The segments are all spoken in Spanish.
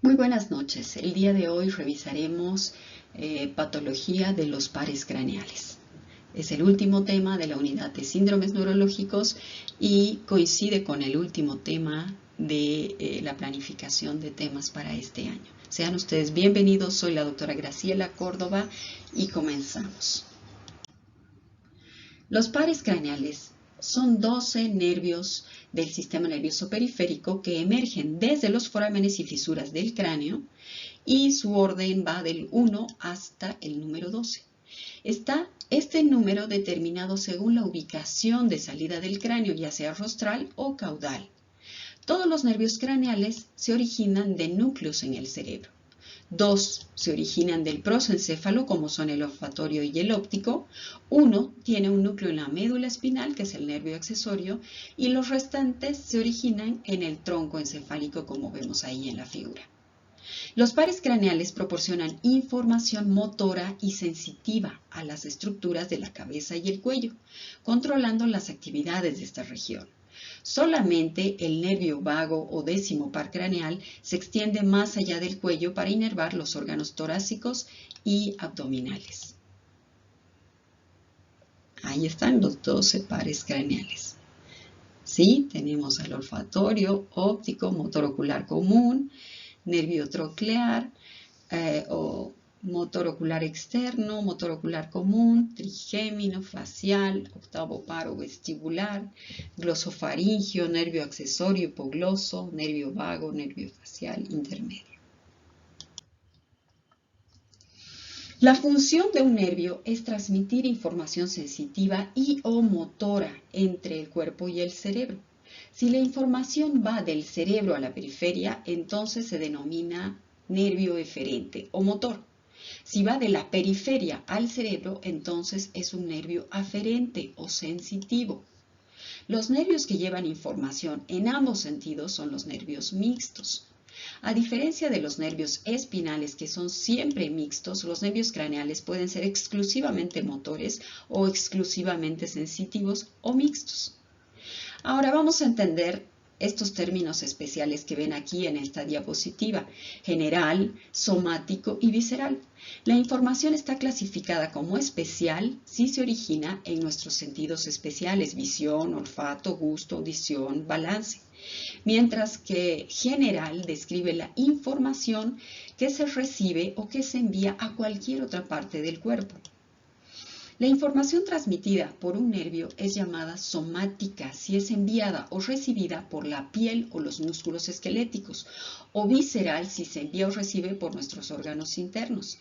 Muy buenas noches. El día de hoy revisaremos patología de los pares craneales. Es el último tema de la unidad de síndromes neurológicos y coincide con el último tema de la planificación de temas para este año. Sean ustedes bienvenidos. Soy la doctora Graciela Córdoba y comenzamos. Los pares craneales son 12 nervios del sistema nervioso periférico que emergen desde los forámenes y fisuras del cráneo y su orden va del 1 hasta el número 12. Está este número determinado según la ubicación de salida del cráneo, ya sea rostral o caudal. Todos los nervios craneales se originan de núcleos en el cerebro. Dos se originan del prosencéfalo, como son el olfatorio y el óptico. Uno tiene un núcleo en la médula espinal, que es el nervio accesorio, y los restantes se originan en el tronco encefálico, como vemos ahí en la figura. Los pares craneales proporcionan información motora y sensitiva a las estructuras de la cabeza y el cuello, controlando las actividades de esta región. Solamente el nervio vago o décimo par craneal se extiende más allá del cuello para inervar los órganos torácicos y abdominales. Ahí están los 12 pares craneales. Sí, tenemos el olfatorio, óptico, motor ocular común, nervio troclear o motor ocular externo, motor ocular común, trigémino, facial, octavo paro vestibular, glosofaringio, nervio accesorio hipogloso, nervio vago, nervio facial intermedio. La función de un nervio es transmitir información sensitiva y o motora entre el cuerpo y el cerebro. Si la información va del cerebro a la periferia, entonces se denomina nervio eferente o motor. Si va de la periferia al cerebro, entonces es un nervio aferente o sensitivo. Los nervios que llevan información en ambos sentidos son los nervios mixtos. A diferencia de los nervios espinales, que son siempre mixtos, los nervios craneales pueden ser exclusivamente motores o exclusivamente sensitivos o mixtos. Ahora vamos a entender estos términos especiales que ven aquí en esta diapositiva: general, somático y visceral. La información está clasificada como especial si se origina en nuestros sentidos especiales: visión, olfato, gusto, audición, balance. Mientras que general describe la información que se recibe o que se envía a cualquier otra parte del cuerpo. La información transmitida por un nervio es llamada somática si es enviada o recibida por la piel o los músculos esqueléticos, o visceral si se envía o recibe por nuestros órganos internos.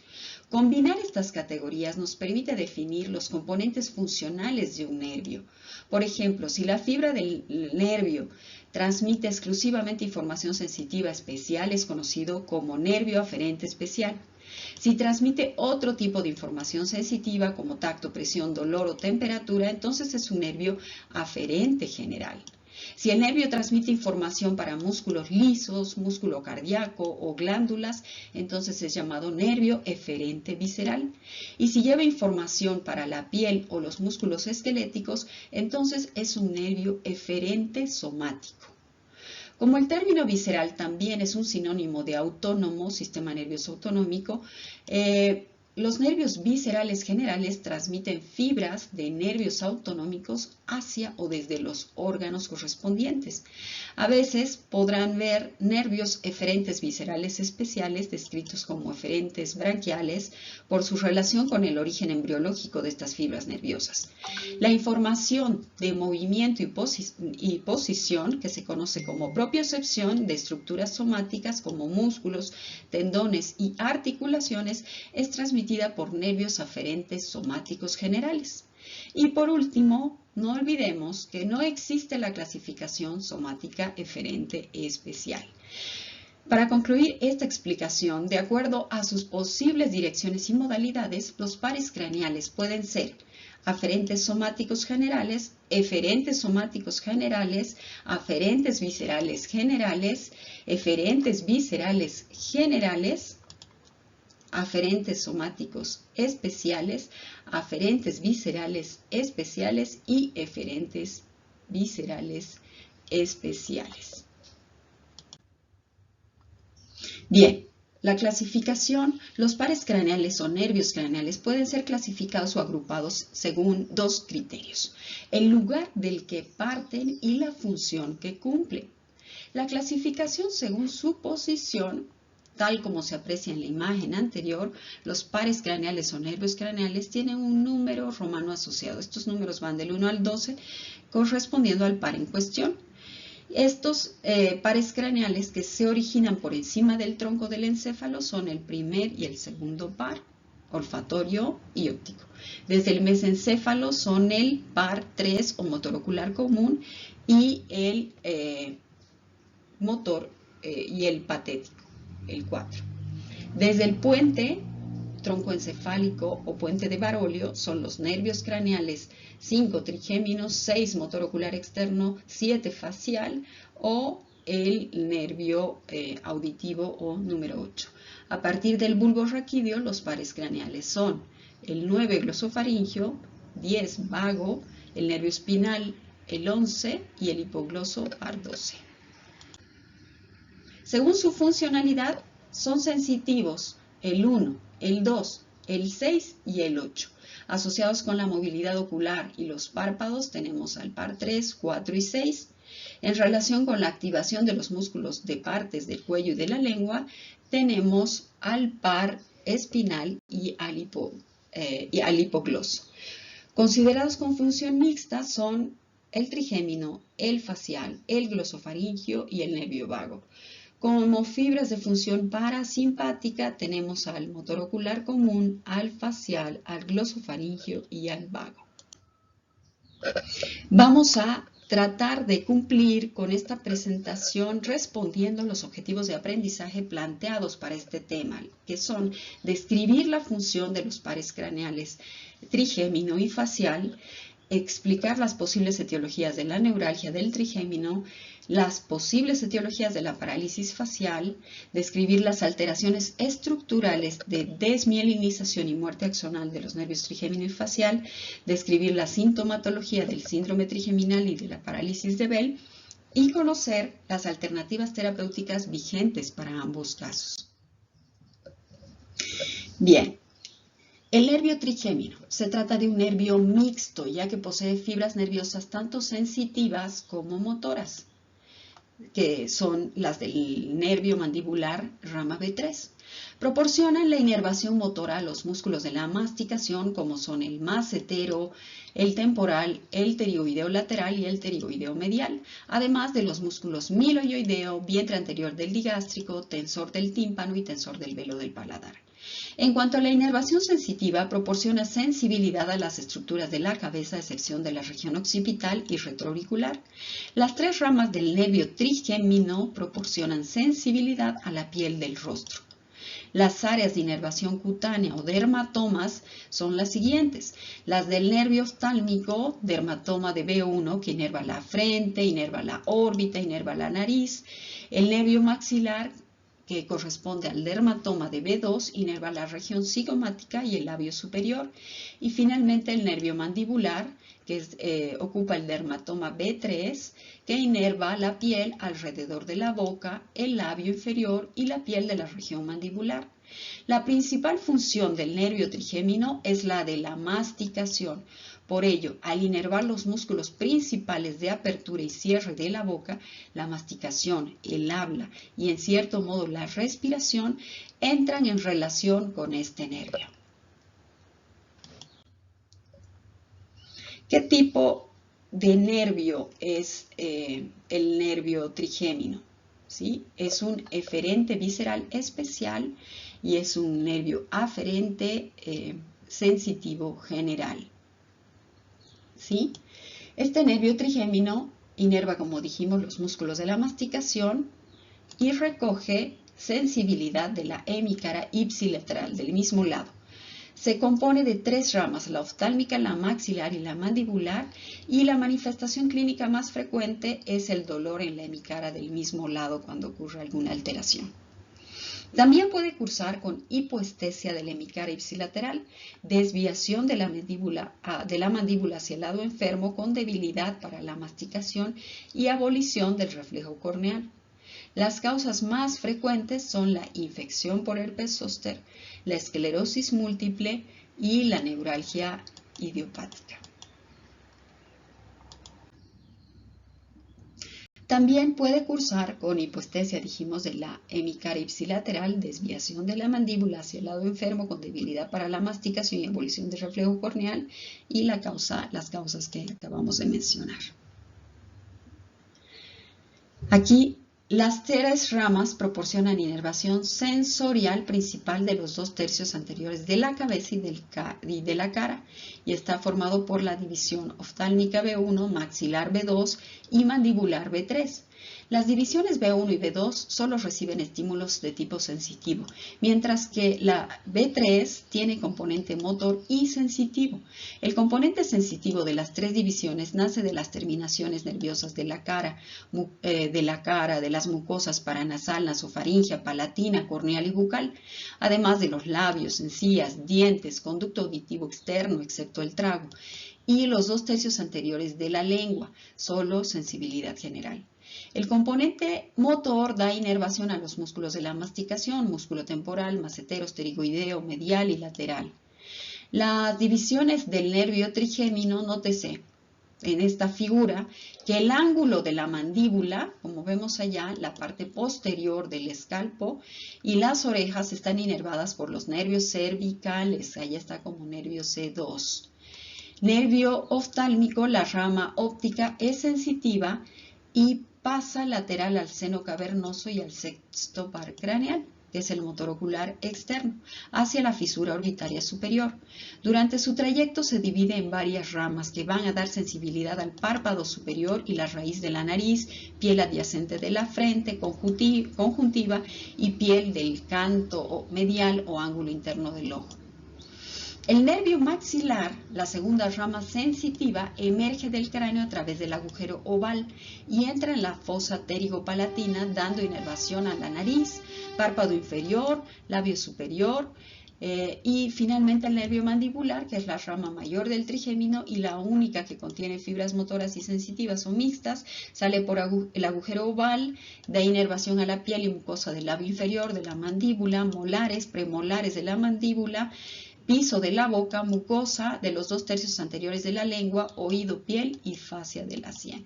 Combinar estas categorías nos permite definir los componentes funcionales de un nervio. Por ejemplo, si la fibra del nervio transmite exclusivamente información sensitiva especial, es conocido como nervio aferente especial. Si transmite otro tipo de información sensitiva como tacto, presión, dolor o temperatura, entonces es un nervio aferente general. Si el nervio transmite información para músculos lisos, músculo cardíaco o glándulas, entonces es llamado nervio eferente visceral. Y si lleva información para la piel o los músculos esqueléticos, entonces es un nervio eferente somático. Como el término visceral también es un sinónimo de autónomo, sistema nervioso autonómico, los nervios viscerales generales transmiten fibras de nervios autonómicos hacia o desde los órganos correspondientes. A veces podrán ver nervios eferentes viscerales especiales, descritos como eferentes branquiales, por su relación con el origen embriológico de estas fibras nerviosas. La información de movimiento y posición, que se conoce como propiocepción de estructuras somáticas como músculos, tendones y articulaciones, es transmitida por nervios aferentes somáticos generales. Y por último, no olvidemos que no existe la clasificación somática eferente especial. Para concluir esta explicación, de acuerdo a sus posibles direcciones y modalidades, los pares craneales pueden ser aferentes somáticos generales, eferentes somáticos generales, aferentes viscerales generales, eferentes viscerales generales, aferentes somáticos especiales, aferentes viscerales especiales y eferentes viscerales especiales. Bien, la clasificación, los pares craneales o nervios craneales pueden ser clasificados o agrupados según dos criterios: el lugar del que parten y la función que cumplen. La clasificación según su posición, tal como se aprecia en la imagen anterior, los pares craneales o nervios craneales tienen un número romano asociado. Estos números van del 1 al 12, correspondiendo al par en cuestión. Estos pares craneales que se originan por encima del tronco del encéfalo son el primer y el segundo par, olfatorio y óptico. Desde el mesencéfalo son el par 3 o motor ocular común y el motor y el patético, el 4. Desde el puente tronco encefálico o puente de Barolio son los nervios craneales 5 trigémino, 6 motor ocular externo, 7 facial o el nervio auditivo o número 8. A partir del bulbo raquídeo los pares craneales son el 9 glosofaringio, 10 vago, el nervio espinal el 11 y el hipogloso par 12. Según su funcionalidad son sensitivos el 1, el 2, el 6 y el 8. Asociados con la movilidad ocular y los párpados tenemos al par 3, 4 y 6. En relación con la activación de los músculos de partes del cuello y de la lengua, tenemos al par espinal y al hipogloso. Considerados con función mixta son el trigémino, el facial, el glosofaringio y el nervio vago. Como fibras de función parasimpática tenemos al motor ocular común, al facial, al glosofaringio y al vago. Vamos a tratar de cumplir con esta presentación respondiendo a los objetivos de aprendizaje planteados para este tema, que son describir la función de los pares craneales trigémino y facial, explicar las posibles etiologías de la neuralgia del trigémino, las posibles etiologías de la parálisis facial, describir las alteraciones estructurales de desmielinización y muerte axonal de los nervios trigémino y facial, describir la sintomatología del síndrome trigeminal y de la parálisis de Bell y conocer las alternativas terapéuticas vigentes para ambos casos. Bien. El nervio trigémino se trata de un nervio mixto, ya que posee fibras nerviosas tanto sensitivas como motoras, que son las del nervio mandibular rama B3. Proporcionan la inervación motora a los músculos de la masticación, como son el macetero, el temporal, el pterioideo lateral y el pterioideo medial, además de los músculos miloioideo, vientre anterior del digástrico, tensor del tímpano y tensor del velo del paladar. En cuanto a la inervación sensitiva, proporciona sensibilidad a las estructuras de la cabeza, a excepción de la región occipital y retroauricular. Las tres ramas del nervio trigémino proporcionan sensibilidad a la piel del rostro. Las áreas de inervación cutánea o dermatomas son las siguientes: las del nervio oftálmico, dermatoma de B1, que inerva la frente, inerva la órbita, inerva la nariz; el nervio maxilar, que corresponde al dermatoma de B2, inerva la región cigomática y el labio superior; y finalmente el nervio mandibular, que ocupa el dermatoma B3, que inerva la piel alrededor de la boca, el labio inferior y la piel de la región mandibular. La principal función del nervio trigémino es la de la masticación. Por ello, al inervar los músculos principales de apertura y cierre de la boca, la masticación, el habla y en cierto modo la respiración entran en relación con este nervio. ¿Qué tipo de nervio es el nervio trigémino? ¿Sí? Es un eferente visceral especial y es un nervio aferente sensitivo general. ¿Sí? Este nervio trigémino inerva, como dijimos, los músculos de la masticación y recoge sensibilidad de la hemicara ipsilateral, del mismo lado. Se compone de tres ramas: la oftálmica, la maxilar y la mandibular, y la manifestación clínica más frecuente es el dolor en la hemicara del mismo lado cuando ocurre alguna alteración. También puede cursar con hipoestesia de la hemicara ipsilateral, desviación de la mandíbula hacia el lado enfermo con debilidad para la masticación y abolición del reflejo corneal. Las causas más frecuentes son la infección por herpes zóster, la esclerosis múltiple y la neuralgia idiopática. También puede cursar con hipoestesia, dijimos, de la hemicara ipsilateral, desviación de la mandíbula hacia el lado enfermo con debilidad para la masticación y ebullición del reflejo corneal y las causas que acabamos de mencionar. Aquí las 3 ramas proporcionan inervación sensorial principal de los 2 tercios anteriores de la cabeza y de la cara, y está formado por la división oftálmica B1, maxilar B2 y mandibular B3. Las divisiones B1 y B2 solo reciben estímulos de tipo sensitivo, mientras que la B3 tiene componente motor y sensitivo. El componente sensitivo de las 3 divisiones nace de las terminaciones nerviosas de la cara, de las mucosas paranasal, nasofaringea, palatina, corneal y bucal, además de los labios, encías, dientes, conducto auditivo externo, excepto el trago, y los 2 tercios anteriores de la lengua, solo sensibilidad general. El componente motor da inervación a los músculos de la masticación, músculo temporal, macetero, pterigoideo, medial y lateral. Las divisiones del nervio trigémino, nótese en esta figura que el ángulo de la mandíbula, como vemos allá, la parte posterior del escalpo, y las orejas están inervadas por los nervios cervicales, allá está como nervio C2. Nervio oftálmico, la rama óptica es sensitiva y pasa lateral al seno cavernoso y al sexto par craneal, que es el motor ocular externo, hacia la fisura orbitaria superior. Durante su trayecto se divide en varias ramas que van a dar sensibilidad al párpado superior y la raíz de la nariz, piel adyacente de la frente, conjuntiva y piel del canto medial o ángulo interno del ojo. El nervio maxilar, la segunda rama sensitiva, emerge del cráneo a través del agujero oval y entra en la fosa pterigopalatina dando inervación a la nariz, párpado inferior, labio superior y finalmente el nervio mandibular, que es la rama mayor del trigémino y la única que contiene fibras motoras y sensitivas o mixtas, sale por el agujero oval, da inervación a la piel y mucosa del labio inferior, de la mandíbula, molares, premolares de la mandíbula, piso de la boca, mucosa de los 2 tercios anteriores de la lengua, oído, piel y fascia de la sien.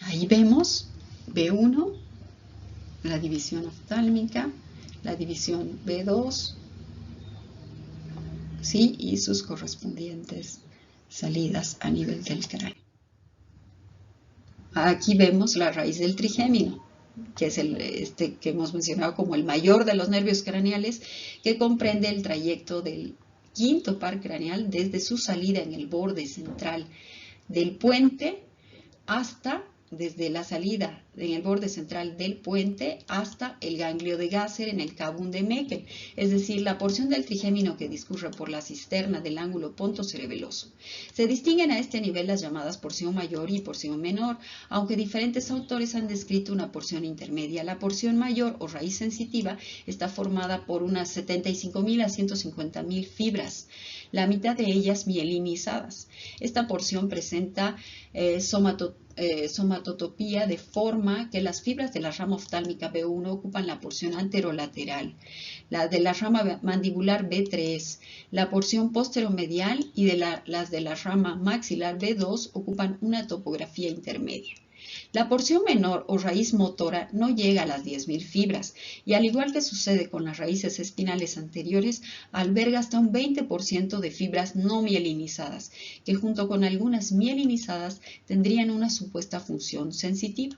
Ahí vemos B1, la división oftálmica, la división B2, ¿sí? Y sus correspondientes salidas a nivel del cráneo. Aquí vemos la raíz del trigémino, que es que hemos mencionado como el mayor de los nervios craneales, que comprende el trayecto del quinto par craneal desde su salida en el borde central del puente desde la salida en el borde central del puente hasta el ganglio de Gasser en el cabum de Meckel, es decir, la porción del trigémino que discurre por la cisterna del ángulo pontocerebeloso. Se distinguen a este nivel las llamadas porción mayor y porción menor, aunque diferentes autores han descrito una porción intermedia. La porción mayor o raíz sensitiva está formada por unas 75.000 a 150.000 fibras, la mitad de ellas mielinizadas. Esta porción presenta somatotopía de forma que las fibras de la rama oftálmica B1 ocupan la porción anterolateral, la de la rama mandibular B3, la porción posteromedial y las de la rama maxilar B2 ocupan una topografía intermedia. La porción menor o raíz motora no llega a las 10.000 fibras y al igual que sucede con las raíces espinales anteriores, alberga hasta un 20% de fibras no mielinizadas, que junto con algunas mielinizadas tendrían una supuesta función sensitiva.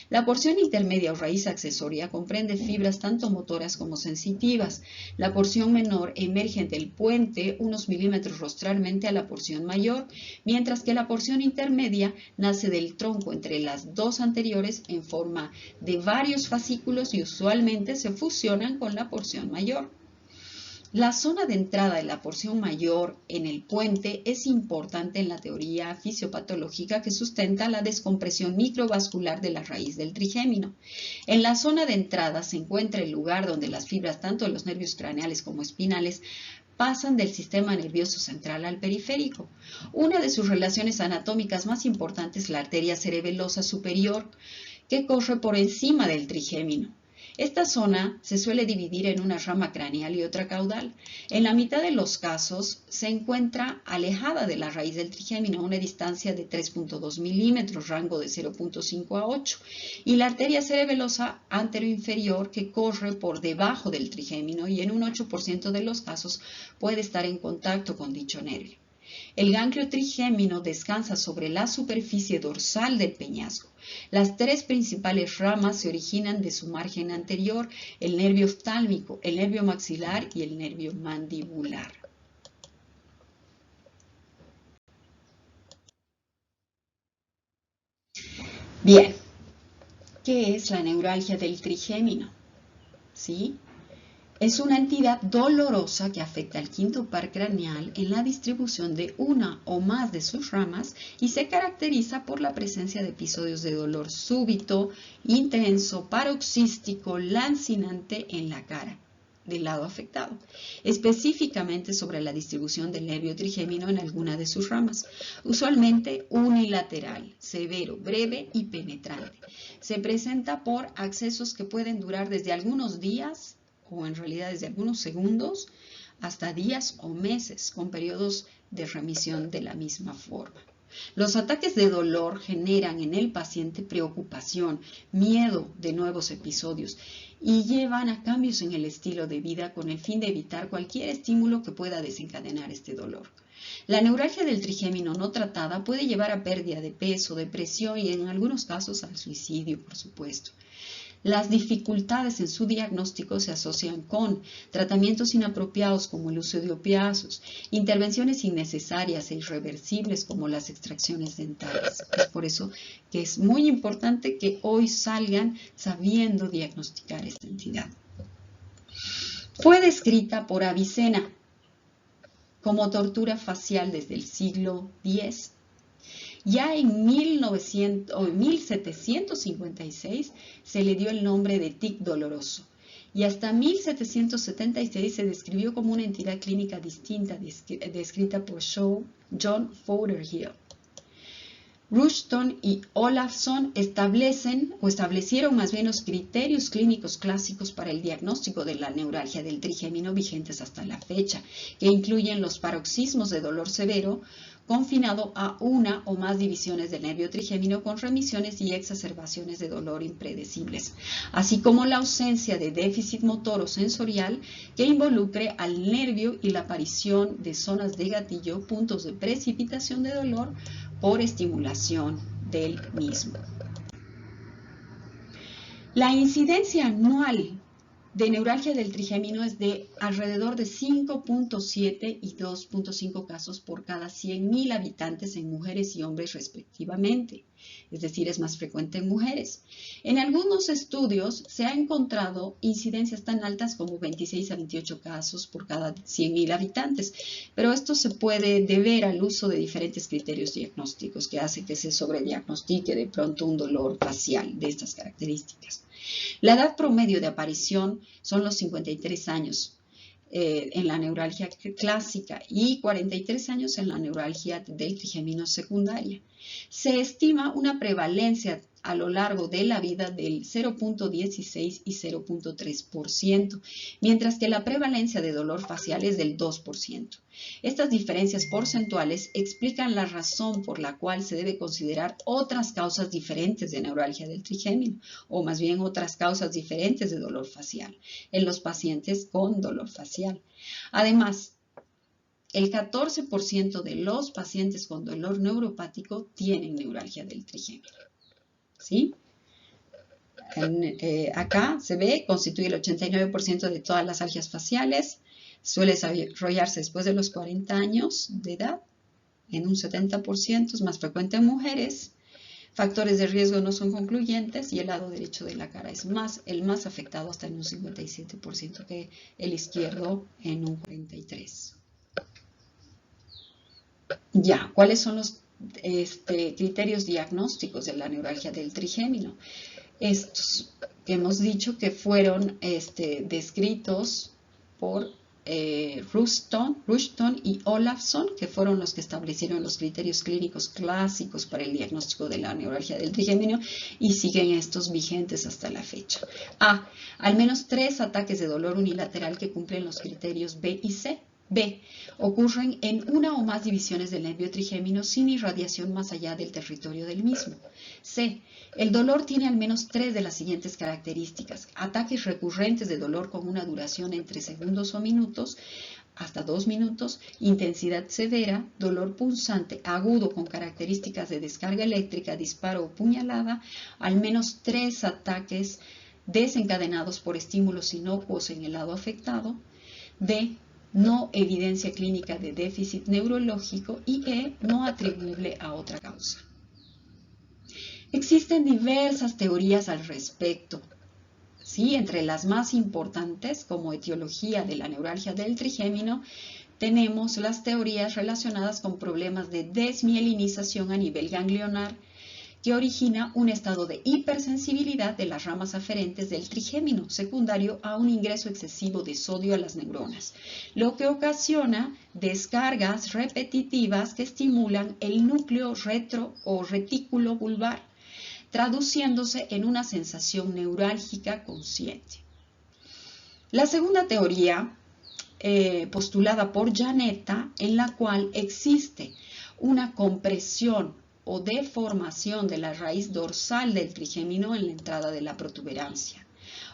La porción intermedia o raíz accesoria comprende fibras tanto motoras como sensitivas. La porción menor emerge del puente unos milímetros rostralmente a la porción mayor, mientras que la porción intermedia nace del tronco entre las 2 anteriores en forma de varios fascículos y usualmente se fusionan con la porción mayor. La zona de entrada de la porción mayor en el puente es importante en la teoría fisiopatológica que sustenta la descompresión microvascular de la raíz del trigémino. En la zona de entrada se encuentra el lugar donde las fibras tanto de los nervios craneales como espinales pasan del sistema nervioso central al periférico. Una de sus relaciones anatómicas más importantes es la arteria cerebelosa superior, que corre por encima del trigémino. Esta zona se suele dividir en una rama craneal y otra caudal. En la mitad de los casos se encuentra alejada de la raíz del trigémino a una distancia de 3.2 milímetros, rango de 0.5 a 8, y la arteria cerebelosa anteroinferior que corre por debajo del trigémino y en un 8% de los casos puede estar en contacto con dicho nervio. El ganglio trigémino descansa sobre la superficie dorsal del peñasco. Las tres principales ramas se originan de su margen anterior, el nervio oftálmico, el nervio maxilar y el nervio mandibular. Bien, ¿qué es la neuralgia del trigémino? ¿Sí? Es una entidad dolorosa que afecta al quinto par craneal en la distribución de una o más de sus ramas y se caracteriza por la presencia de episodios de dolor súbito, intenso, paroxístico, lancinante en la cara del lado afectado, específicamente sobre la distribución del nervio trigémino en alguna de sus ramas, usualmente unilateral, severo, breve y penetrante. Se presenta por accesos que pueden durar desde algunos días o en realidad desde algunos segundos hasta días o meses, con periodos de remisión de la misma forma. Los ataques de dolor generan en el paciente preocupación, miedo de nuevos episodios y llevan a cambios en el estilo de vida con el fin de evitar cualquier estímulo que pueda desencadenar este dolor. La neuralgia del trigémino no tratada puede llevar a pérdida de peso, depresión y en algunos casos al suicidio, por supuesto. Las dificultades en su diagnóstico se asocian con tratamientos inapropiados como el uso de opiáceos, intervenciones innecesarias e irreversibles como las extracciones dentales. Es por eso que es muy importante que hoy salgan sabiendo diagnosticar esta entidad. Fue descrita por Avicena como tortura facial desde el siglo X. Ya en 1756 se le dio el nombre de tic doloroso y hasta 1776 se describió como una entidad clínica distinta descrita por John Fothergill. Rushton y Olafson establecieron más bien los criterios clínicos clásicos para el diagnóstico de la neuralgia del trigémino vigentes hasta la fecha, que incluyen los paroxismos de dolor severo, confinado a una o más divisiones del nervio trigémino con remisiones y exacerbaciones de dolor impredecibles, así como la ausencia de déficit motor o sensorial que involucre al nervio y la aparición de zonas de gatillo, puntos de precipitación de dolor por estimulación del mismo. La incidencia anual de neuralgia del trigémino es de alrededor de 5.7 y 2.5 casos por cada 100.000 habitantes en mujeres y hombres respectivamente, es decir, es más frecuente en mujeres. En algunos estudios se ha encontrado incidencias tan altas como 26 a 28 casos por cada 100.000 habitantes, pero esto se puede deber al uso de diferentes criterios diagnósticos que hace que se sobrediagnostique de pronto un dolor facial de estas características. La edad promedio de aparición son los 53 años en la neuralgia clásica y 43 años en la neuralgia del trigémino secundaria. Se estima una prevalencia a lo largo de la vida del 0.16 y 0.3%, mientras que la prevalencia de dolor facial es del 2%. Estas diferencias porcentuales explican la razón por la cual se debe considerar otras causas diferentes de neuralgia del trigémino, o más bien otras causas diferentes de dolor facial, en los pacientes con dolor facial. Además, el 14% de los pacientes con dolor neuropático tienen neuralgia del trigémino. ¿Sí? Acá se ve, constituye el 89% de todas las algias faciales, suele desarrollarse después de los 40 años de edad, en un 70%, es más frecuente en mujeres. Factores de riesgo no son concluyentes y el lado derecho de la cara es el más afectado, hasta en un 57% que el izquierdo en un 43%. Ya, ¿cuáles son los criterios diagnósticos de la neuralgia del trigémino? Estos que hemos dicho que fueron descritos por Rushton y Olafson, que fueron los que establecieron los criterios clínicos clásicos para el diagnóstico de la neuralgia del trigémino y siguen estos vigentes hasta la fecha. A. Al menos 3 ataques de dolor unilateral que cumplen los criterios B y C. B. Ocurren en una o más divisiones del nervio trigémino sin irradiación más allá del territorio del mismo. C. El dolor tiene al menos 3 de las siguientes características. Ataques recurrentes de dolor con una duración entre segundos o minutos, hasta 2 minutos, intensidad severa, dolor punzante, agudo con características de descarga eléctrica, disparo o puñalada, al menos 3 ataques desencadenados por estímulos inocuos en el lado afectado. D. No evidencia clínica de déficit neurológico y E. No atribuible a otra causa. Existen diversas teorías al respecto, ¿sí? Entre las más importantes, como etiología de la neuralgia del trigémino, tenemos las teorías relacionadas con problemas de desmielinización a nivel ganglionar, que origina un estado de hipersensibilidad de las ramas aferentes del trigémino, secundario a un ingreso excesivo de sodio a las neuronas, lo que ocasiona descargas repetitivas que estimulan el núcleo retro o retículo vulvar, traduciéndose en una sensación neurálgica consciente. La segunda teoría, postulada por Janetta, en la cual existe una compresión o deformación de la raíz dorsal del trigémino en la entrada de la protuberancia,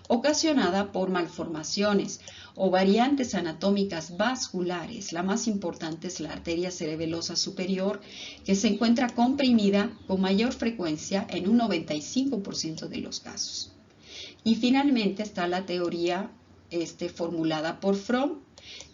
ocasionada por malformaciones o variantes anatómicas vasculares. La más importante es la arteria cerebelosa superior, que se encuentra comprimida con mayor frecuencia en un 95% de los casos. Y finalmente está la teoría formulada por Fromm,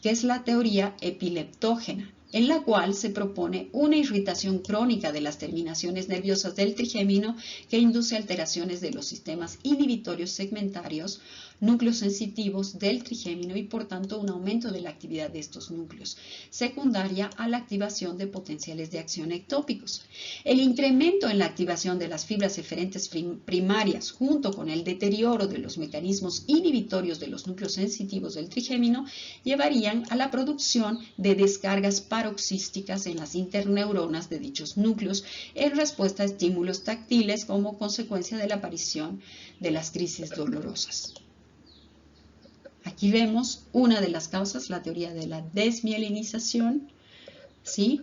que es la teoría epileptógena, en la cual se propone una irritación crónica de las terminaciones nerviosas del trigémino que induce alteraciones de los sistemas inhibitorios segmentarios, núcleos sensitivos del trigémino y por tanto un aumento de la actividad de estos núcleos, secundaria a la activación de potenciales de acción ectópicos. El incremento en la activación de las fibras eferentes primarias junto con el deterioro de los mecanismos inhibitorios de los núcleos sensitivos del trigémino llevarían a la producción de descargas paroxísticas en las interneuronas de dichos núcleos en respuesta a estímulos táctiles como consecuencia de la aparición de las crisis dolorosas. Aquí vemos una de las causas, la teoría de la desmielinización, ¿sí?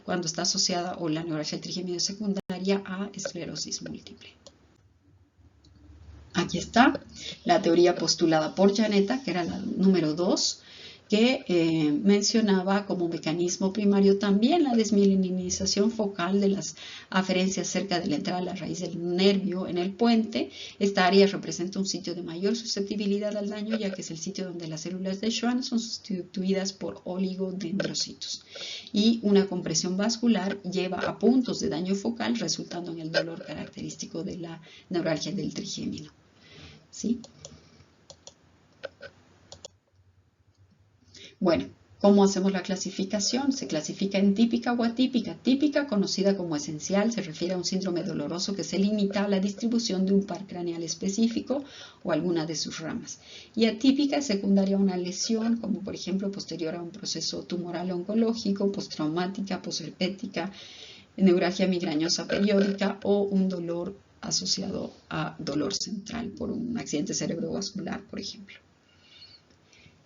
Cuando está asociada o la neuralgia del trigémino secundaria a esclerosis múltiple. Aquí está la teoría postulada por Janetta, que era la número 2, que mencionaba como mecanismo primario también la desmielinización focal de las aferencias cerca de la entrada a la raíz del nervio en el puente. Esta área representa un sitio de mayor susceptibilidad al daño, ya que es el sitio donde las células de Schwann son sustituidas por oligodendrocitos. Y una compresión vascular lleva a puntos de daño focal, resultando en el dolor característico de la neuralgia del trigémino. ¿Sí? Bueno, ¿cómo hacemos la clasificación? Se clasifica en típica o atípica. Típica, conocida como esencial, se refiere a un síndrome doloroso que se limita a la distribución de un par craneal específico o alguna de sus ramas. Y atípica es secundaria a una lesión, como por ejemplo posterior a un proceso tumoral oncológico, postraumática, posherpética, neuralgia migrañosa periódica o un dolor asociado a dolor central por un accidente cerebrovascular, por ejemplo.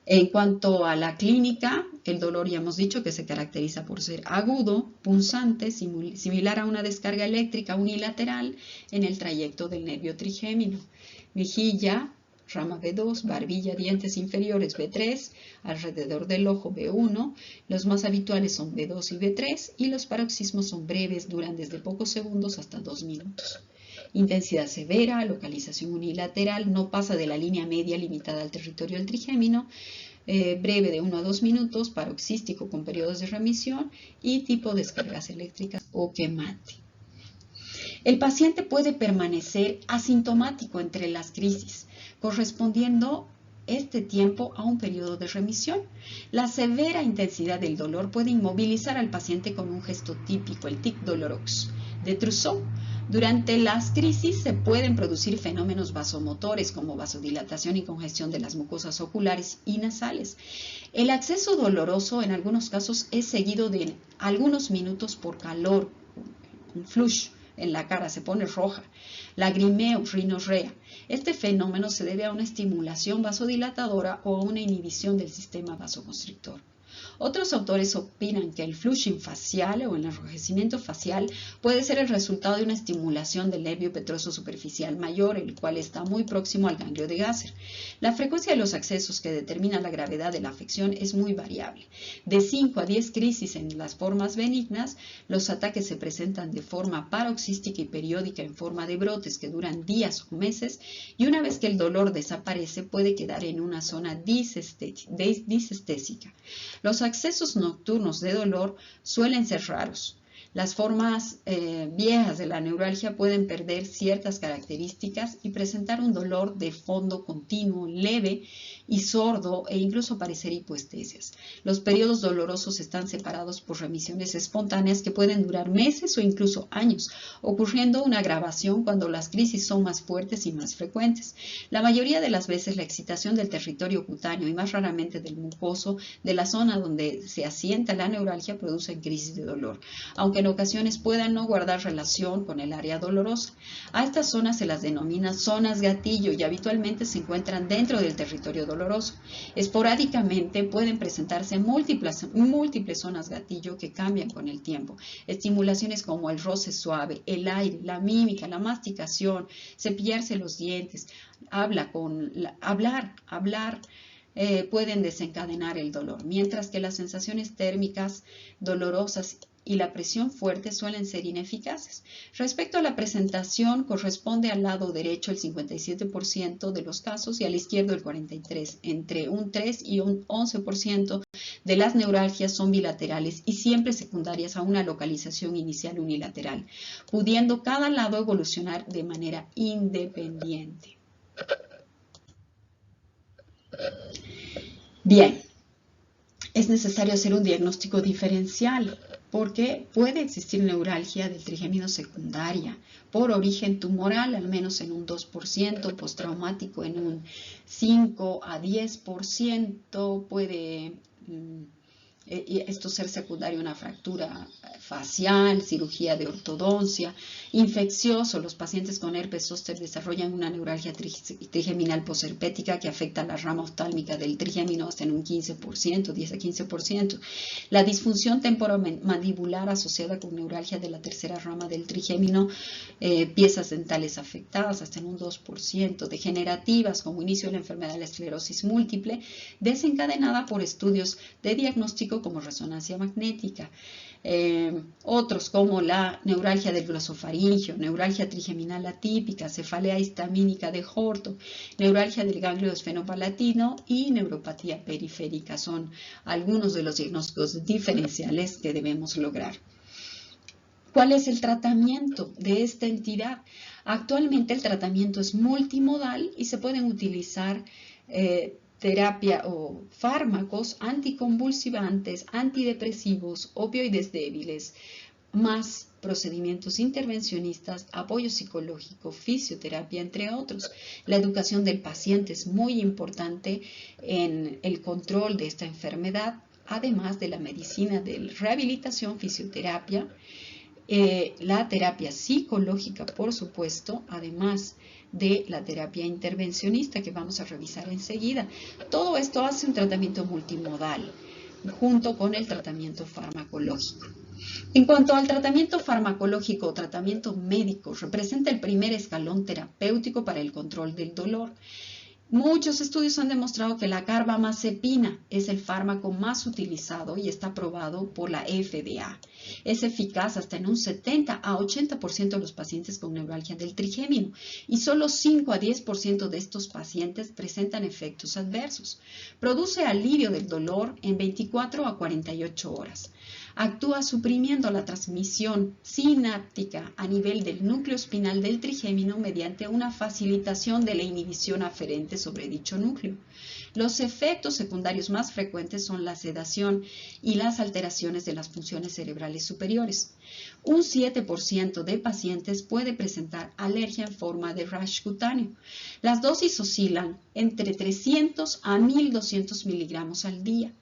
En cuanto a la clínica, el dolor ya hemos dicho que se caracteriza por ser agudo, punzante, similar a una descarga eléctrica unilateral en el trayecto del nervio trigémino. Mejilla, rama B2, barbilla, dientes inferiores B3, alrededor del ojo B1. Los más habituales son B2 y B3 y los paroxismos son breves, duran desde pocos segundos hasta 2 minutos. Intensidad severa, localización unilateral, no pasa de la línea media limitada al territorio del trigémino, breve de 1 a 2 minutos, paroxístico con periodos de remisión y tipo descargas eléctricas o quemante. El paciente puede permanecer asintomático entre las crisis, correspondiendo este tiempo a un periodo de remisión. La severa intensidad del dolor puede inmovilizar al paciente con un gesto típico, el tic dolorox de Trousseau, Durante las crisis se pueden producir fenómenos vasomotores como vasodilatación y congestión de las mucosas oculares y nasales. El acceso doloroso en algunos casos es seguido de algunos minutos por calor, un flush en la cara, se pone roja, lagrimeo, rinorrea. Este fenómeno se debe a una estimulación vasodilatadora o a una inhibición del sistema vasoconstrictor. Otros autores opinan que el flushing facial o el enrojecimiento facial puede ser el resultado de una estimulación del nervio petroso superficial mayor, el cual está muy próximo al ganglio de Gasser. La frecuencia de los accesos que determina la gravedad de la afección es muy variable. De 5 a 10 crisis en las formas benignas, los ataques se presentan de forma paroxística y periódica en forma de brotes que duran días o meses, y una vez que el dolor desaparece puede quedar en una zona disestésica. Los accesos nocturnos de dolor suelen ser raros. Las formas viejas de la neuralgia pueden perder ciertas características y presentar un dolor de fondo continuo, leve y sordo, e incluso parecer hipoestesias. Los periodos dolorosos están separados por remisiones espontáneas que pueden durar meses o incluso años, ocurriendo una agravación cuando las crisis son más fuertes y más frecuentes. La mayoría de las veces la excitación del territorio cutáneo y más raramente del mucoso de la zona donde se asienta la neuralgia producen crisis de dolor, aunque en ocasiones puedan no guardar relación con el área dolorosa. A estas zonas se las denomina zonas gatillo y habitualmente se encuentran dentro del territorio doloroso. Esporádicamente pueden presentarse múltiples zonas gatillo que cambian con el tiempo. Estimulaciones como el roce suave, el aire, la mímica, la masticación, cepillarse los dientes, hablar, pueden desencadenar el dolor, mientras que las sensaciones térmicas dolorosas y la presión fuerte suelen ser ineficaces. Respecto a la presentación, corresponde al lado derecho el 57% de los casos y al izquierdo el 43%. Entre un 3 y un 11% de las neuralgias son bilaterales y siempre secundarias a una localización inicial unilateral, pudiendo cada lado evolucionar de manera independiente. Bien, es necesario hacer un diagnóstico diferencial porque puede existir neuralgia del trigémino secundaria por origen tumoral, al menos en un 2%, postraumático en un 5 a 10%, puede esto ser secundario a una fractura facial, cirugía de ortodoncia, infeccioso. Los pacientes con herpes zóster desarrollan una neuralgia trigeminal posherpética que afecta a la rama oftálmica del trigémino hasta en un 15%, 10 a 15%. La disfunción temporomandibular asociada con neuralgia de la tercera rama del trigémino, piezas dentales afectadas hasta en un 2%, degenerativas como inicio de la enfermedad de la esclerosis múltiple, desencadenada por estudios de diagnóstico como resonancia magnética. Otros como la neuralgia del glosofaringeo, neuralgia trigeminal atípica, cefalea histamínica de Horto, neuralgia del ganglio esfenopalatino y neuropatía periférica son algunos de los diagnósticos diferenciales que debemos lograr. ¿Cuál es el tratamiento de esta entidad? Actualmente el tratamiento es multimodal y se pueden utilizar terapia o fármacos anticonvulsivantes, antidepresivos, opioides débiles, más procedimientos intervencionistas, apoyo psicológico, fisioterapia, entre otros. La educación del paciente es muy importante en el control de esta enfermedad, además de la medicina de rehabilitación, fisioterapia, la terapia psicológica, por supuesto, además de la terapia intervencionista que vamos a revisar enseguida. Todo esto hace un tratamiento multimodal junto con el tratamiento farmacológico. En cuanto al tratamiento farmacológico o tratamiento médico, representa el primer escalón terapéutico para el control del dolor. Muchos estudios han demostrado que la carbamazepina es el fármaco más utilizado y está aprobado por la FDA. Es eficaz hasta en un 70 a 80% de los pacientes con neuralgia del trigémino y solo 5 a 10% de estos pacientes presentan efectos adversos. Produce alivio del dolor en 24 a 48 horas. Actúa suprimiendo la transmisión sináptica a nivel del núcleo espinal del trigémino mediante una facilitación de la inhibición aferente sobre dicho núcleo. Los efectos secundarios más frecuentes son la sedación y las alteraciones de las funciones cerebrales superiores. Un 7% de pacientes puede presentar alergia en forma de rash cutáneo. Las dosis oscilan entre 300 a 1200 miligramos al día.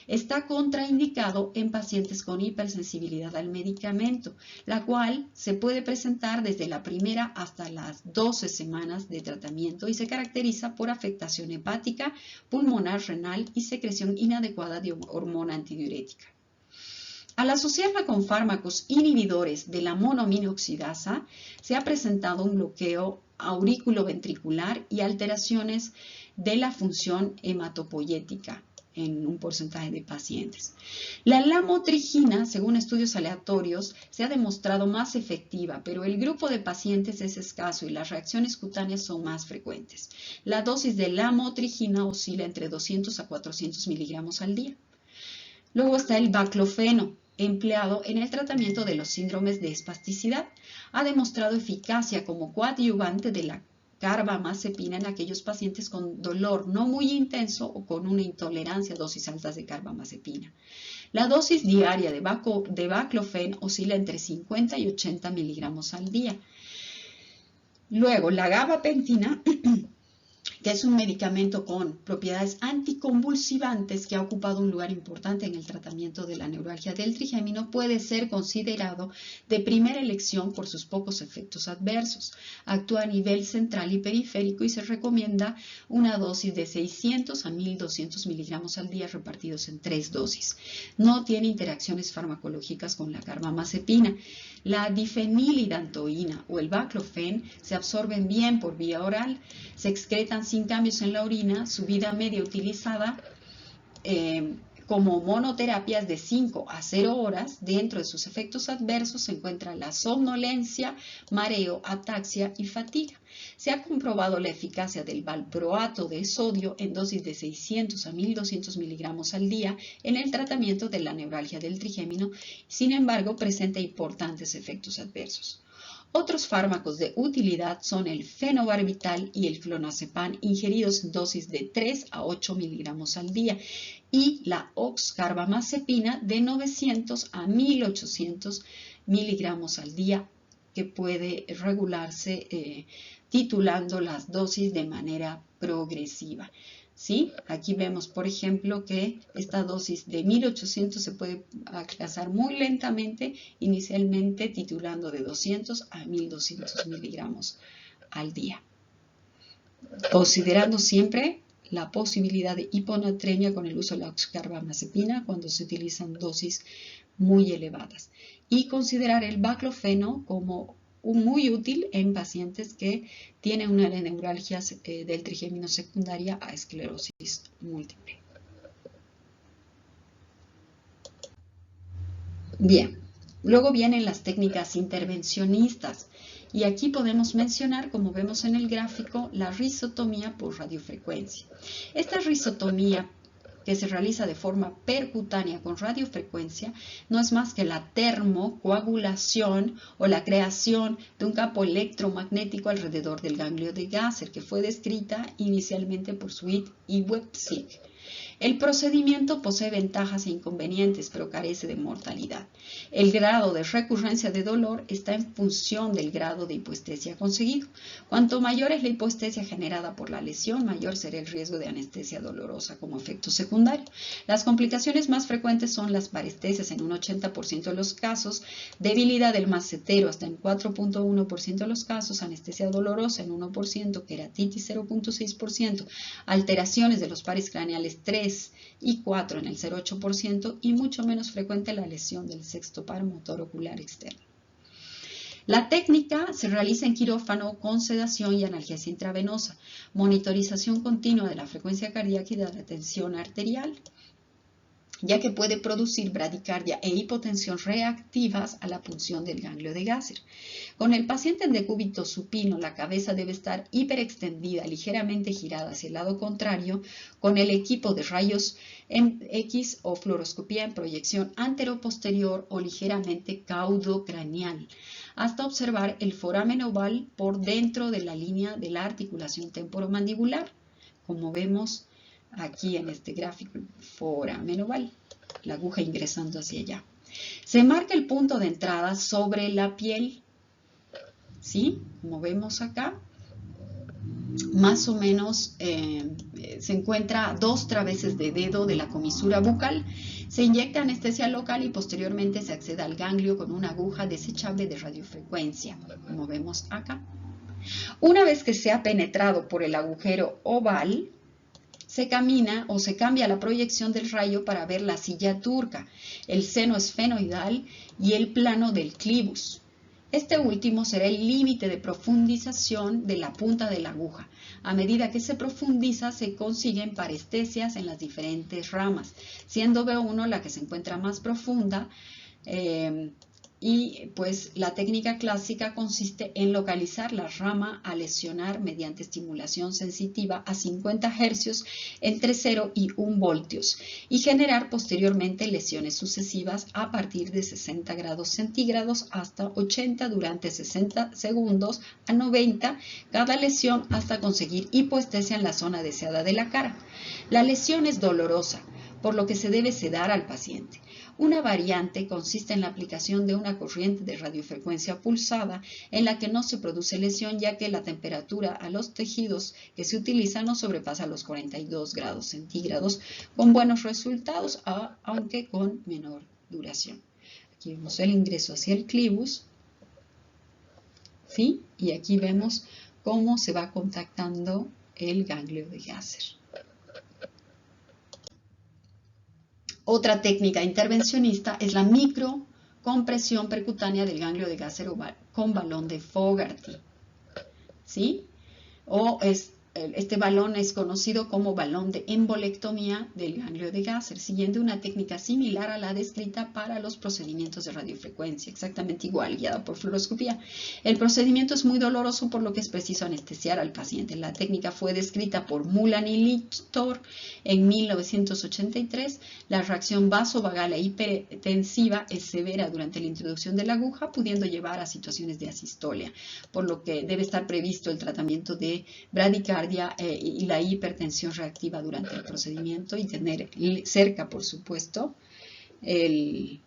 Está contraindicado en pacientes con hipersensibilidad al medicamento, la cual se puede presentar desde la primera hasta las 12 semanas de tratamiento y se caracteriza por afectación hepática, pulmonar, renal y secreción inadecuada de hormona antidiurética. Al asociarla con fármacos inhibidores de la monoaminoxidasa, se ha presentado un bloqueo auriculoventricular y alteraciones de la función hematopoyética en un porcentaje de pacientes. La lamotrigina, según estudios aleatorios, se ha demostrado más efectiva, pero el grupo de pacientes es escaso y las reacciones cutáneas son más frecuentes. La dosis de lamotrigina oscila entre 200 a 400 miligramos al día. Luego está el baclofeno, empleado en el tratamiento de los síndromes de espasticidad. Ha demostrado eficacia como coadyuvante de la carbamazepina en aquellos pacientes con dolor no muy intenso o con una intolerancia a dosis altas de carbamazepina. La dosis diaria de baclofen oscila entre 50 y 80 miligramos al día. Luego, la gabapentina, que es un medicamento con propiedades anticonvulsivantes que ha ocupado un lugar importante en el tratamiento de la neuralgia del trigémino, puede ser considerado de primera elección por sus pocos efectos adversos. Actúa a nivel central y periférico y se recomienda una dosis de 600 a 1200 miligramos al día repartidos en 3 dosis. No tiene interacciones farmacológicas con la carbamazepina. La difenilidantoína o el baclofen se absorben bien por vía oral, se excretan sin cambios en la orina, su vida media utilizada como monoterapia es de 5 a 0 horas. Dentro de sus efectos adversos se encuentra la somnolencia, mareo, ataxia y fatiga. Se ha comprobado la eficacia del valproato de sodio en dosis de 600 a 1200 miligramos al día en el tratamiento de la neuralgia del trigémino, sin embargo presenta importantes efectos adversos. Otros fármacos de utilidad son el fenobarbital y el clonazepam ingeridos en dosis de 3 a 8 miligramos al día y la oxcarbamazepina de 900 a 1800 miligramos al día, que puede regularse titulando las dosis de manera progresiva. ¿Sí? Aquí vemos, por ejemplo, que esta dosis de 1800 se puede alcanzar muy lentamente, inicialmente titulando de 200 a 1200 miligramos al día, considerando siempre la posibilidad de hiponatremia con el uso de la oxcarbamazepina cuando se utilizan dosis muy elevadas, y considerar el baclofeno como muy útil en pacientes que tienen una neuralgia del trigémino secundaria a esclerosis múltiple. Bien, luego vienen las técnicas intervencionistas y aquí podemos mencionar, como vemos en el gráfico, la rizotomía por radiofrecuencia. Esta rizotomía, que se realiza de forma percutánea con radiofrecuencia, no es más que la termocoagulación o la creación de un campo electromagnético alrededor del ganglio de Gasser, que fue descrita inicialmente por Sweet y Websick. El procedimiento posee ventajas e inconvenientes, pero carece de mortalidad. El grado de recurrencia de dolor está en función del grado de hipoestesia conseguido. Cuanto mayor es la hipoestesia generada por la lesión, mayor será el riesgo de anestesia dolorosa como efecto secundario. Las complicaciones más frecuentes son las parestesias en un 80% de los casos, debilidad del massetero hasta en 4.1% de los casos, anestesia dolorosa en 1%, queratitis 0.6%, alteraciones de los pares craneales 3 y 4 en el 0.8% y mucho menos frecuente la lesión del sexto par motor ocular externo. La técnica se realiza en quirófano con sedación y analgesia intravenosa, monitorización continua de la frecuencia cardíaca y de la tensión arterial. ya que puede producir bradicardia e hipotensión reactivas a la punción del ganglio de Gasser. Con el paciente en decúbito supino, la cabeza debe estar hiperextendida, ligeramente girada hacia el lado contrario, con el equipo de rayos X o fluoroscopía en proyección anteroposterior o ligeramente caudocraneal, hasta observar el foramen oval por dentro de la línea de la articulación temporomandibular, como vemos aquí en este gráfico, el foramen oval, la aguja ingresando hacia allá. Se marca el punto de entrada sobre la piel, ¿sí? Como vemos acá, más o menos se encuentra a 2 traveses de dedo de la comisura bucal. Se inyecta anestesia local y posteriormente se accede al ganglio con una aguja desechable de radiofrecuencia, como vemos acá. Una vez que se ha penetrado por el agujero oval, se camina o se cambia la proyección del rayo para ver la silla turca, el seno esfenoidal y el plano del clivus. Este último será el límite de profundización de la punta de la aguja. A medida que se profundiza, se consiguen parestesias en las diferentes ramas, siendo B1 la que se encuentra más profunda, y pues la técnica clásica consiste en localizar la rama a lesionar mediante estimulación sensitiva a 50 Hz entre 0 y 1 voltios y generar posteriormente lesiones sucesivas a partir de 60 grados centígrados hasta 80 durante 60 segundos a 90 cada lesión hasta conseguir hipoestesia en la zona deseada de la cara. La lesión es dolorosa, por lo que se debe sedar al paciente. Una variante consiste en la aplicación de una corriente de radiofrecuencia pulsada en la que no se produce lesión, ya que la temperatura a los tejidos que se utilizan no sobrepasa los 42 grados centígrados, con buenos resultados, aunque con menor duración. Aquí vemos el ingreso hacia el clivus, ¿sí? Y aquí vemos cómo se va contactando el ganglio de Gasser. Otra técnica intervencionista es la microcompresión percutánea del ganglio de Gasser con balón de Fogarty, ¿sí? Este balón es conocido como balón de embolectomía del ganglio de Gasser, siguiendo una técnica similar a la descrita para los procedimientos de radiofrecuencia, exactamente igual, guiada por fluoroscopía. El procedimiento es muy doloroso, por lo que es preciso anestesiar al paciente. La técnica fue descrita por Mulan y Lichtor en 1983. La reacción vasovagal e hipertensiva es severa durante la introducción de la aguja, pudiendo llevar a situaciones de asistolia, por lo que debe estar previsto el tratamiento de bradicardia y la hipertensión reactiva durante el procedimiento y tener cerca, por supuesto, el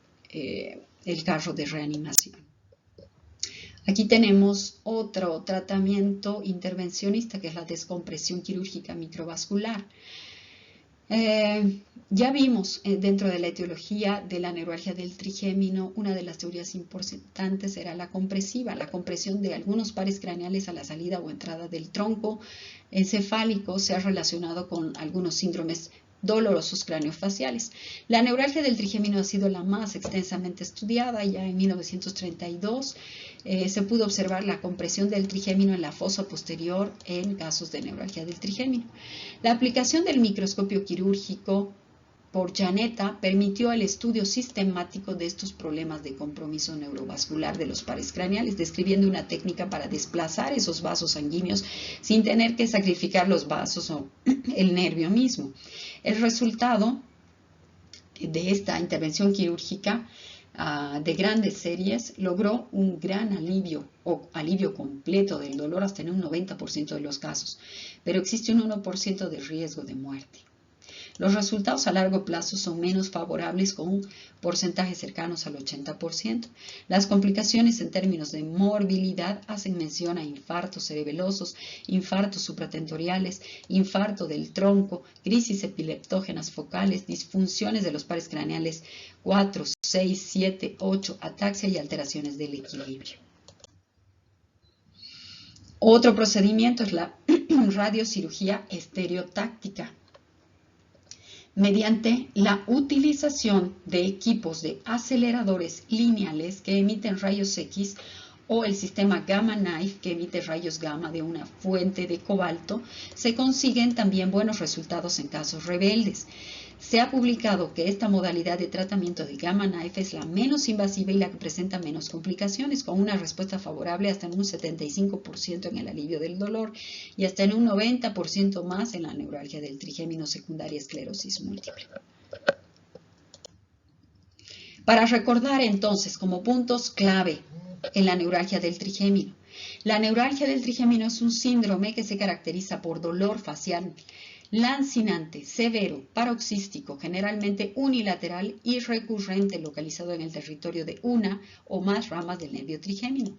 carro de reanimación. Aquí tenemos otro tratamiento intervencionista que es la descompresión quirúrgica microvascular. Ya vimos dentro de la etiología de la neuralgia del trigémino, una de las teorías importantes era la compresiva, la compresión de algunos pares craneales a la salida o entrada del tronco encefálico se ha relacionado con algunos síndromes dolorosos craneofaciales. La neuralgia del trigémino ha sido la más extensamente estudiada. Ya en 1932 se pudo observar la compresión del trigémino en la fosa posterior en casos de neuralgia del trigémino. La aplicación del microscopio quirúrgico por Janetta permitió el estudio sistemático de estos problemas de compromiso neurovascular de los pares craneales, describiendo una técnica para desplazar esos vasos sanguíneos sin tener que sacrificar los vasos o el nervio mismo. El resultado de esta intervención quirúrgica de grandes series logró un gran alivio o alivio completo del dolor hasta en un 90% de los casos, pero existe un 1% de riesgo de muerte. Los resultados a largo plazo son menos favorables, con porcentajes cercanos al 80%. Las complicaciones en términos de morbilidad hacen mención a infartos cerebelosos, infartos supratentoriales, infarto del tronco, crisis epileptógenas focales, disfunciones de los pares craneales 4, 6, 7, 8, ataxia y alteraciones del equilibrio. Otro procedimiento es la radiocirugía estereotáctica, mediante la utilización de equipos de aceleradores lineales que emiten rayos X o el sistema Gamma Knife, que emite rayos gamma de una fuente de cobalto, se consiguen también buenos resultados en casos rebeldes. Se ha publicado que esta modalidad de tratamiento de Gamma Knife es la menos invasiva y la que presenta menos complicaciones, con una respuesta favorable hasta en un 75% en el alivio del dolor y hasta en un 90% más en la neuralgia del trigémino secundaria y esclerosis múltiple. Para recordar entonces como puntos clave en la neuralgia del trigémino. La neuralgia del trigémino es un síndrome que se caracteriza por dolor facial lancinante, severo, paroxístico, generalmente unilateral y recurrente, localizado en el territorio de una o más ramas del nervio trigémino.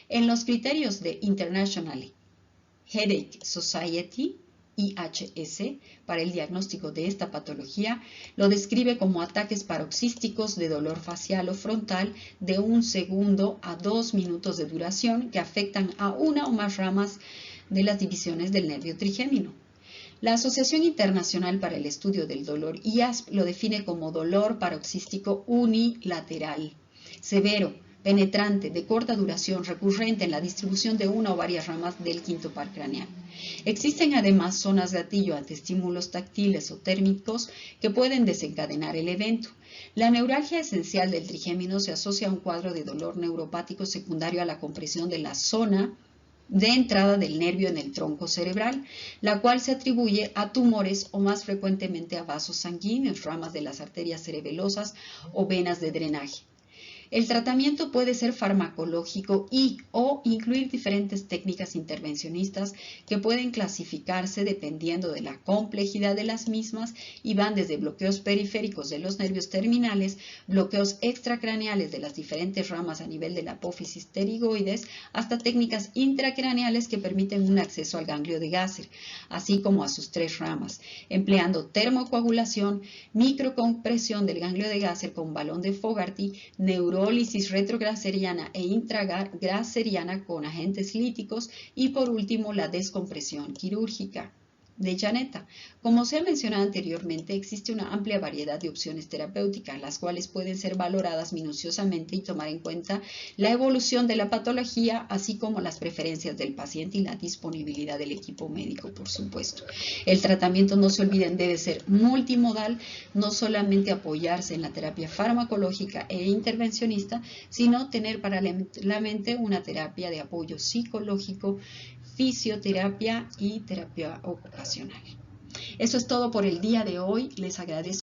En los criterios de International Headache Society, IHS, para el diagnóstico de esta patología, lo describe como ataques paroxísticos de dolor facial o frontal de 1 segundo a 2 minutos de duración que afectan a una o más ramas de las divisiones del nervio trigémino. La Asociación Internacional para el Estudio del Dolor, IASP, lo define como dolor paroxístico unilateral, severo, penetrante, de corta duración, recurrente en la distribución de una o varias ramas del quinto par craneal. Existen además zonas gatillo ante estímulos táctiles o térmicos que pueden desencadenar el evento. La neuralgia esencial del trigémino se asocia a un cuadro de dolor neuropático secundario a la compresión de la zona de entrada del nervio en el tronco cerebral, la cual se atribuye a tumores o más frecuentemente a vasos sanguíneos, ramas de las arterias cerebelosas o venas de drenaje. El tratamiento puede ser farmacológico o incluir diferentes técnicas intervencionistas que pueden clasificarse dependiendo de la complejidad de las mismas y van desde bloqueos periféricos de los nervios terminales, bloqueos extracraneales de las diferentes ramas a nivel de la apófisis pterigoides, hasta técnicas intracraneales que permiten un acceso al ganglio de Gasser, así como a sus 3 ramas, empleando termocoagulación, microcompresión del ganglio de Gasser con balón de Fogarty, neurólisis retrograsseriana e intragrasseriana con agentes líticos y por último la descompresión quirúrgica de Janetta. Como se ha mencionado anteriormente, existe una amplia variedad de opciones terapéuticas, las cuales pueden ser valoradas minuciosamente y tomar en cuenta la evolución de la patología, así como las preferencias del paciente y la disponibilidad del equipo médico, por supuesto. El tratamiento, no se olviden, debe ser multimodal, no solamente apoyarse en la terapia farmacológica e intervencionista, sino tener paralelamente una terapia de apoyo psicológico, fisioterapia y terapia ocupacional. Eso es todo por el día de hoy. Les agradezco